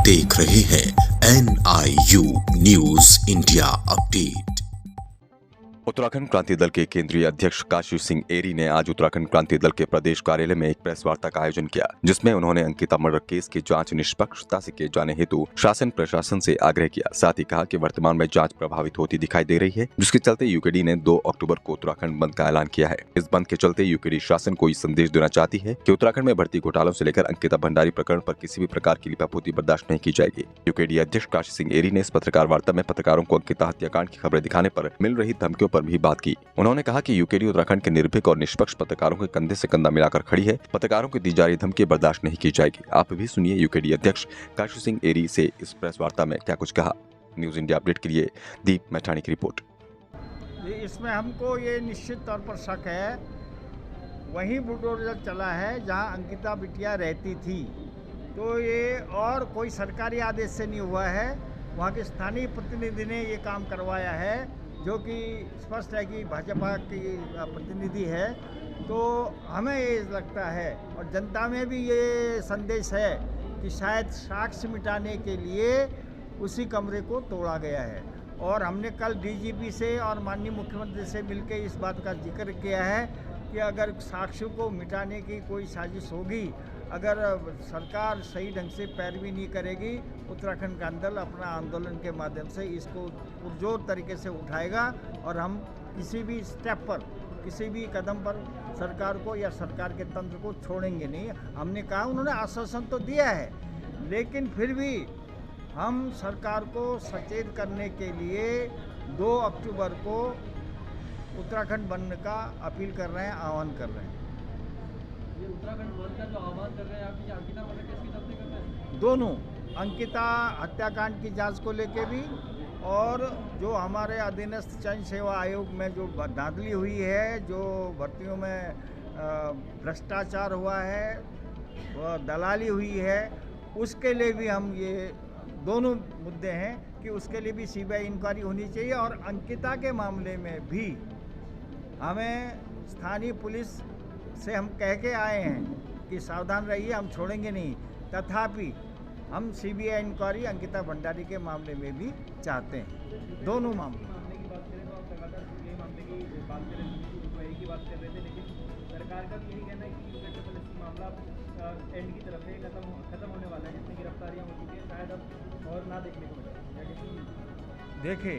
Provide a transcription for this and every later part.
देख रहे हैं NIU news India update. Uttarakhand Kranti Dal के केंद्रीय अध्यक्ष काशी सिंह एरी ने आज उत्तराखंड क्रांति दल के प्रदेश कार्यालय में एक प्रेस वार्ता का आयोजन किया, जिसमें उन्होंने अंकिता मर्डर केस की जांच निष्पक्षता से किए जाने हेतु शासन प्रशासन से आग्रह किया। साथ ही कहा कि वर्तमान में जांच प्रभावित होती दिखाई दे रही है, जिसके चलते यूकेडी ने 2 अक्टूबर को उत्तराखंड बंद का ऐलान किया है। इस बंद के चलते यूकेडी शासन को इस संदेश देना चाहती है कि उत्तराखंड में भर्ती घोटालों से लेकर अंकिता भंडारी प्रकरण पर किसी भी प्रकार की लिपापोती बर्दाश्त नहीं की जाएगी। यूकेडी अध्यक्ष काशी सिंह एरी ने इस पत्रकार वार्ता में पत्रकारों को अंकिता हत्याकांड की खबरें दिखाने पर मिल रही धमकियों पर भी बात की। उन्होंने कहा कि यूकेडी उत्तराखंड के निर्भीक और निष्पक्ष पत्रकारों के कंधे से कंधा मिलाकर खड़ी है। पत्रकारों को दी जा रही धमकी बर्दाश्त नहीं की जाएगी। आप भी सुनिए यूकेडी अध्यक्ष काशी सिंह एरी से इस प्रेस वार्ता में क्या कुछ कहा। न्यूज इंडिया अपडेट के लिए दीप मैठानी की रिपोर्ट। इसमें हमको ये निश्चित तौर पर शक है, वहीं बुलडोजर चला है जहां अंकिता बिटिया रहती थी। तो ये और कोई सरकारी आदेश से नहीं हुआ है, वहाँ के स्थानीय प्रतिनिधि ने ये काम करवाया है, जो कि स्पष्ट है कि भाजपा की प्रतिनिधि है। तो हमें ये लगता है और जनता में भी ये संदेश है कि शायद साक्ष्य मिटाने के लिए उसी कमरे को तोड़ा गया है। और हमने कल डीजीपी से और माननीय मुख्यमंत्री से मिलकर इस बात का जिक्र किया है कि अगर साक्ष्यों को मिटाने की कोई साजिश होगी, अगर सरकार सही ढंग से पैरवी नहीं करेगी, उत्तराखंड क्रांति दल अपना आंदोलन के माध्यम से इसको पुरजोर तरीके से उठाएगा और हम किसी भी स्टेप पर, किसी भी कदम पर सरकार को या सरकार के तंत्र को छोड़ेंगे नहीं। हमने कहा, उन्होंने आश्वासन तो दिया है, लेकिन फिर भी हम सरकार को सचेत करने के लिए 2 अक्टूबर को उत्तराखंड बंद का अपील कर रहे हैं, आह्वान कर रहे हैं। ये उत्तराखंड बंद का जो आह्वान कर रहे हैं आप, अंकिता मर्डर केस की जांच कर रहे हैं? दोनों, अंकिता हत्याकांड की जांच को लेके भी और जो हमारे अधीनस्थ चयन सेवा आयोग में जो धांधली हुई है, जो भर्तियों में भ्रष्टाचार हुआ है, दलाली हुई है, उसके लिए भी हम ये दोनों मुद्दे हैं कि उसके लिए भी सीबीआई इंक्वायरी होनी चाहिए। और अंकिता के मामले में भी हमें स्थानीय पुलिस से हम कह के आए हैं कि सावधान रहिए, हम छोड़ेंगे नहीं। तथापि हम सीबीआई इंक्वायरी अंकिता भंडारी के मामले में भी चाहते हैं, दोनों मामले की बात करें तो आप लगातार ये मामले की बात कर रहे थे, इंक्वायरी की बात कर रहे थे, लेकिन सरकार का भी यही कहना है कि जैसे पुलिस मामला एंड की तरफ है, खत्म होने वाला है, जितनी गिरफ्तारियां हो चुकी हैं, शायद अब और ना देखने को मिले। देखिए,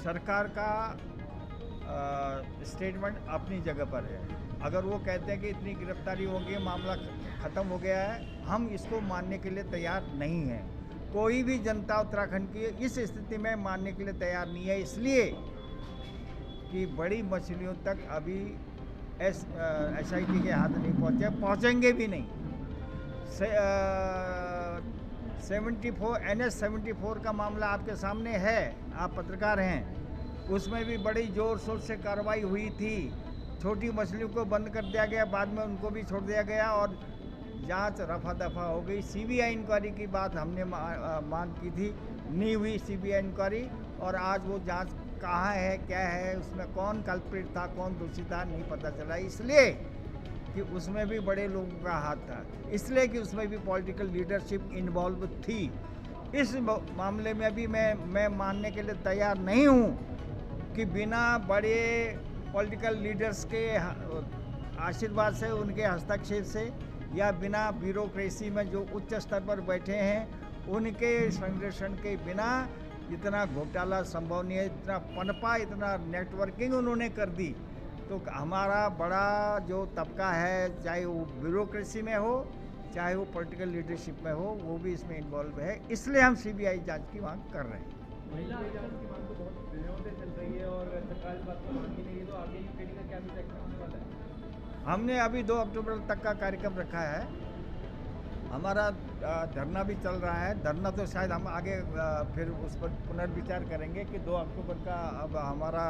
सरकार का स्टेटमेंट अपनी जगह पर है। अगर वो कहते हैं कि इतनी गिरफ्तारी हो गई, मामला ख़त्म हो गया है, हम इसको मानने के लिए तैयार नहीं हैं। कोई भी जनता उत्तराखंड की इस स्थिति में मानने के लिए तैयार नहीं है, इसलिए कि बड़ी मछलियों तक अभी SIT के हाथ नहीं पहुँचे, पहुँचेंगे भी नहीं। 74 NS 74 का मामला आपके सामने है, आप पत्रकार हैं, उसमें भी बड़ी ज़ोर शोर से कार्रवाई हुई थी। छोटी मछलियों को बंद कर दिया गया, बाद में उनको भी छोड़ दिया गया और जांच रफा दफा हो गई। सीबीआई इंक्वायरी की बात हमने मांग की थी, नहीं हुई सीबीआई इंक्वायरी। और आज वो जांच कहाँ है, क्या है, उसमें कौन कल्प्रिट था, कौन दोषी था, नहीं पता चला। इसलिए कि उसमें भी बड़े लोगों का हाथ था, इसलिए कि उसमें भी पॉलिटिकल लीडरशिप इन्वॉल्व थी। इस मामले में भी मैं मानने के लिए तैयार नहीं हूँ कि बिना बड़े पॉलिटिकल लीडर्स के आशीर्वाद से, उनके हस्तक्षेप से, या बिना ब्यूरोक्रेसी में जो उच्च स्तर पर बैठे हैं उनके संरक्षण के बिना इतना घोटाला संभव नहीं है। इतना पनपा, इतना नेटवर्किंग उन्होंने कर दी। तो हमारा बड़ा जो तबका है, चाहे वो ब्यूरोक्रेसी में हो, चाहे वो पॉलिटिकल लीडरशिप में हो, वो भी इसमें इन्वॉल्व है। इसलिए हम सीबीआई जांच की मांग कर रहे हैं। महिला आयोग की मांग तो बहुत दिनों से चल रही है और सरकार इस बात को मान ही नहीं है, तो आगे यूकेडी का क्या रिएक्शन होने वाला है? हमने अभी 2 अक्टूबर तक का कार्यक्रम रखा है। हमारा धरना भी चल रहा है। धरना तो शायद हम आगे फिर उस पर पुनर्विचार करेंगे कि 2 अक्टूबर का अब हमारा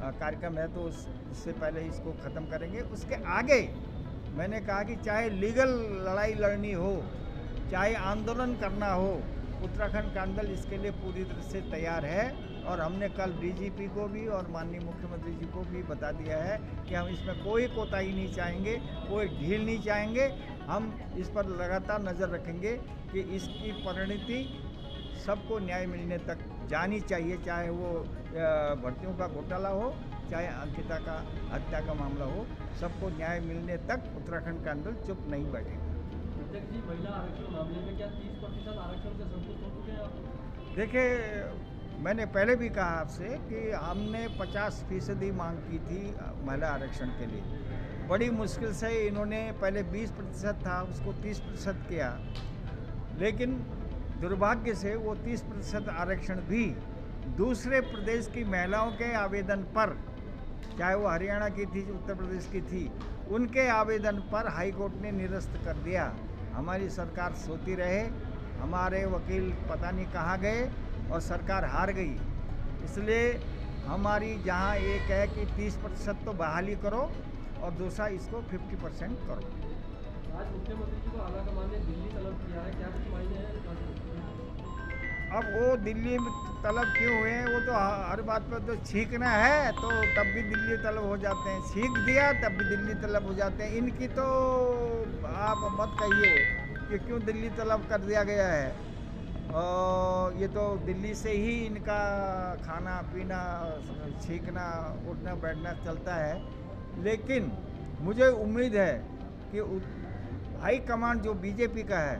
कार्यक्रम है, तो उससे पहले इसको ख़त्म करेंगे। उसके आगे मैंने कहा कि चाहे लीगल लड़ाई लड़नी हो, चाहे आंदोलन करना हो, उत्तराखंड क्रांति दल इसके लिए पूरी तरह से तैयार है। और हमने कल डीजीपी को भी और माननीय मुख्यमंत्री जी को भी बता दिया है कि हम इसमें कोई कोताही नहीं चाहेंगे, कोई ढील नहीं चाहेंगे। हम इस पर लगातार नज़र रखेंगे कि इसकी परिणति सबको न्याय मिलने तक जानी चाहिए, चाहे वो भर्तियों का घोटाला हो, चाहे अंकिता का हत्या का मामला हो, सबको न्याय मिलने तक उत्तराखंड का आंदोलन चुप नहीं बैठेगा। अध्यक्ष जी, महिला आरक्षण मामले में क्या 30% आरक्षण से संतुष्ट हो चुके हैं आप? देखिए, मैंने पहले भी कहा आपसे कि हमने 50% मांग की थी महिला आरक्षण के लिए। बड़ी मुश्किल से इन्होंने पहले 20% था, उसको 30% किया, लेकिन दुर्भाग्य से वो 30% आरक्षण भी दूसरे प्रदेश की महिलाओं के आवेदन पर, चाहे वो हरियाणा की थी, उत्तर प्रदेश की थी, उनके आवेदन पर हाई कोर्ट ने निरस्त कर दिया। हमारी सरकार सोती रहे, हमारे वकील पता नहीं कहाँ गए और सरकार हार गई। इसलिए हमारी जहाँ एक है कि 30% तो बहाली करो और दूसरा इसको 50% करो। आज मुख्यमंत्री जी को आलाकमान ने दिल्ली तलब किया है, क्या कुछ मायने हैं? अब वो दिल्ली में तलब क्यों हुए हैं, वो तो हर बात पर तो छींकना है तो तब भी दिल्ली तलब हो जाते हैं, छींक दिया तब भी दिल्ली तलब हो जाते हैं। इनकी तो आप मत कहिए कि क्यों दिल्ली तलब कर दिया गया है, और ये तो दिल्ली से ही इनका खाना पीना, छींकना, उठना बैठना चलता है। लेकिन मुझे उम्मीद है कि हाई कमांड जो बीजेपी का है,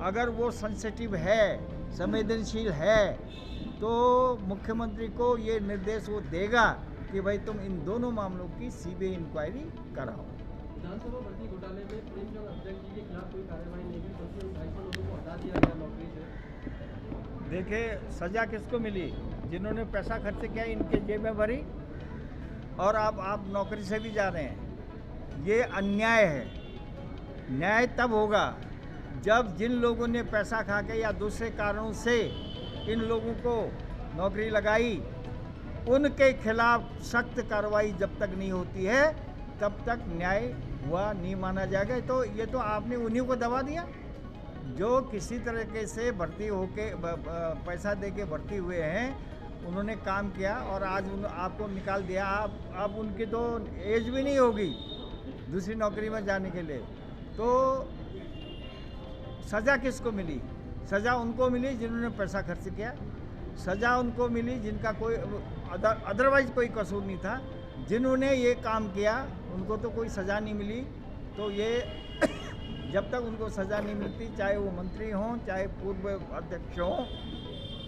अगर वो सेंसिटिव है, संवेदनशील है, तो मुख्यमंत्री को ये निर्देश वो देगा कि भाई तुम इन दोनों मामलों की सीबीआई इंक्वायरी कराओ। विधानसभा भर्ती घोटाले में प्रेमचंद अध्यक्ष जी के खिलाफ कोई कार्रवाई नहीं हुई, बल्कि 250 लोगों को हटा दिया गया नौकरी से। देखिए, सजा किसको मिली? जिन्होंने पैसा खर्च किया, इनके जेब में भरी, और आप नौकरी से भी जा रहे हैं। ये अन्याय है। न्याय तब होगा जब जिन लोगों ने पैसा खा के या दूसरे कारणों से इन लोगों को नौकरी लगाई, उनके खिलाफ सख्त कार्रवाई जब तक नहीं होती है तब तक न्याय हुआ नहीं माना जाएगा। तो ये तो आपने उन्हीं को दबा दिया जो किसी तरीके से भर्ती होके पैसा दे के भर्ती हुए हैं, उन्होंने काम किया और आज आपको निकाल दिया। आप उनकी तो एज भी नहीं होगी दूसरी नौकरी में जाने के लिए। तो सज़ा किसको मिली? सज़ा उनको मिली जिन्होंने पैसा खर्च किया, सज़ा उनको मिली जिनका कोई अदरवाइज कोई कसूर नहीं था। जिन्होंने ये काम किया उनको तो कोई सज़ा नहीं मिली। तो ये जब तक उनको सज़ा नहीं मिलती, चाहे वो मंत्री हों चाहे पूर्व अध्यक्ष हों,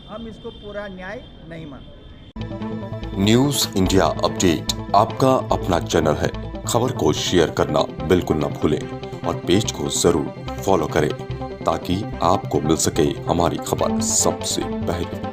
हम इसको पूरा न्याय नहीं मानते। न्यूज़ इंडिया अपडेट आपका अपना चैनल है। खबर को शेयर करना बिल्कुल न भूलें और पेज को जरूर फॉलो करें ताकि आपको मिल सके हमारी खबर सबसे पहले।